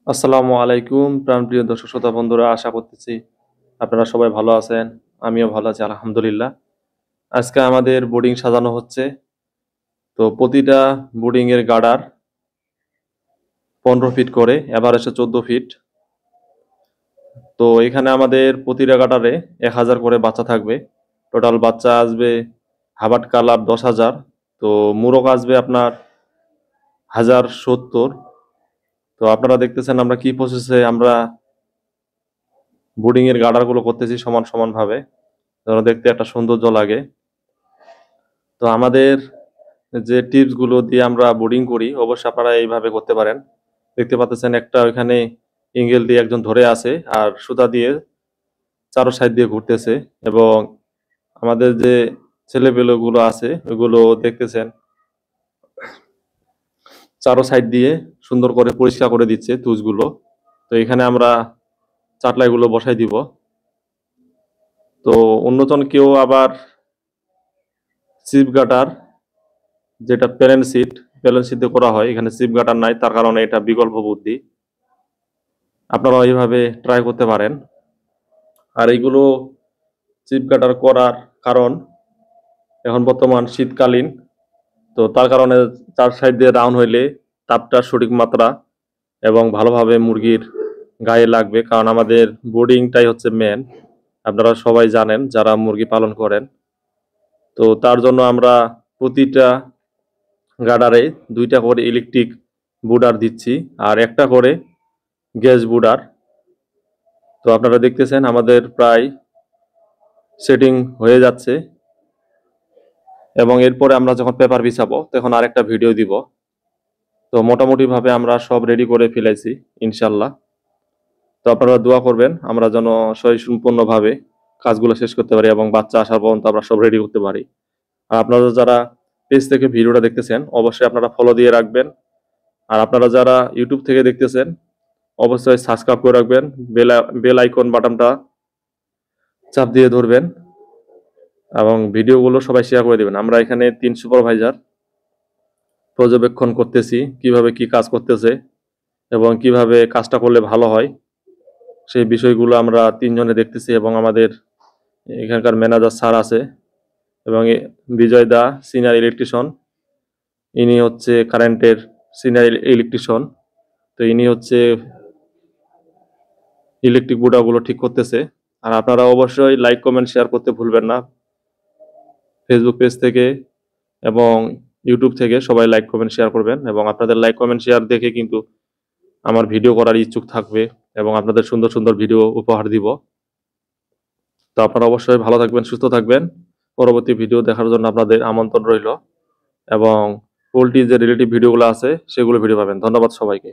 আসসালামু আলাইকুম প্রাণপ্রিয় দর্শক শ্রোতা বন্ধুরা, আশা করতেছি আপনারা সবাই ভালো আছেন। আমিও ভালো আছি আলহামদুলিল্লাহ। আজকে আমাদের বোর্ডিং সাজানো হচ্ছে। তো প্রতিটা বোর্ডিং এর গার্ডার 15 ফিট করে, এভারেজে 14 ফিট। তো এখানে আমাদের প্রতিটা গার্ডারে 1000 করে বাচ্চা থাকবে। টোটাল বাচ্চা আসবে হাবাট কালার 10,000। তো মুরগ আসবে আপনার 1070। তো আপনারা দেখতেছেন আমরা কি প্রসেসে আমরা বোর্ডিং এর গার্ডার গুলো করতেছি সমান সমান ভাবে, যেন দেখতে একটা সৌন্দর্য লাগে। তো আমাদের যে টিপস গুলো দিয়ে আমরা বোর্ডিং করি অবশ্যই আপনারা এইভাবে করতে পারেন। দেখতে পাচ্ছেন একটা ওইখানে এঙ্গেল দিয়ে একজন ধরে আছে আর সুতা দিয়ে চারো সাইড দিয়ে ঘুরতেছে, এবং আমাদের যে ছেলেপেলে গুলো আছে ওইগুলো দেখতেছেন চারো সাইড দিয়ে সুন্দর করে পরিষ্কার করে দিচ্ছে তুজগুলো। তো এখানে আমরা চাটলাই গুলো বসাই দিব। তো অন্যজন কেউ আবার চিপ গাটার, যেটা প্যালেন সিট দিয়ে করা হয়, এখানে চিপ গাটার নাই, তার কারণে এটা বিকল্প বুদ্ধি। আপনারা এইভাবে ট্রাই করতে পারেন। আর এইগুলো চিপ কাটার করার কারণ এখন বর্তমান শীতকালীন, তো তার কারণে চার সাইড দিয়ে রাউন্ড হইলে তাপটা সঠিক মাত্রা এবং ভালোভাবে মুরগির গায়ে লাগবে, কারণ আমাদের বোর্ডিংটাই হচ্ছে মেন। আপনারা সবাই জানেন যারা মুরগি পালন করেন। তো তার জন্য আমরা প্রতিটা গার্ডারে 2টা করে ইলেকট্রিক বুডার দিচ্ছি আর একটা করে গ্যাস বুডার। তো আপনারা দেখতেছেন আমাদের প্রায় সেটিং হয়ে যাচ্ছে, এবং এরপরে আমরা যখন পেপার বিছাবো তখন আরেকটা ভিডিও দিব। তো মোটামুটি ভাবে আমরা সব রেডি করে ফেলেছি ইনশাল্লাহ। তো আপনারা দোয়া করবেন আমরা যেন সম্পূর্ণভাবে কাজগুলো শেষ করতে পারি এবং বাচ্চা আসার পর্যন্ত আমরা সব রেডি করতে পারি। আর আপনারা যারা পেজ থেকে ভিডিওটা দেখতেছেন অবশ্যই আপনারা ফলো দিয়ে রাখবেন। আর আপনারা যারা ইউটিউব থেকে দেখতেছেন অবশ্যই সাবস্ক্রাইব করে রাখবেন, বেল আইকন বাটনটা চাপ দিয়ে ধরবেন এবং ভিডিওগুলো সবাই শেয়ার করে দেবেন। আমরা এখানে 3 সুপারভাইজার পর্যবেক্ষণ করতেছি কিভাবে কি কাজ করতেছে এবং কিভাবে কাজটা করলে ভালো হয়, সেই বিষয়গুলো আমরা 3 জনে দেখতেছি, এবং আমাদের এখানকার ম্যানেজার স্যার আছে এবং বিজয় দা সিনিয়র ইলেকট্রিশিয়ান, ইনি হচ্ছে কারেন্টের সিনিয়র ইলেকট্রিশিয়ান। তো ইনি হচ্ছে ইলেকট্রিক বোর্ডগুলো ঠিক করতেছে। আর আপনারা অবশ্যই লাইক কমেন্ট শেয়ার করতে ভুলবেন না। ফেসবুক পেজ থেকে এবং ইউটিউব থেকে সবাই লাইক কমেন্ট শেয়ার করবেন, এবং আপনাদের লাইক কমেন্ট শেয়ার দেখে কিন্তু আমার ভিডিও করার ইচ্ছুক থাকবে এবং আপনাদের সুন্দর সুন্দর ভিডিও উপহার দিব। তো আপনারা অবশ্যই ভালো থাকবেন, সুস্থ থাকবেন। পরবর্তী ভিডিও দেখার জন্য আপনাদের আমন্ত্রণ রইল, এবং পোল্ট্রি যে রিলেটিভ ভিডিওগুলো আছে সেগুলো ভিডিও পাবেন। ধন্যবাদ সবাইকে।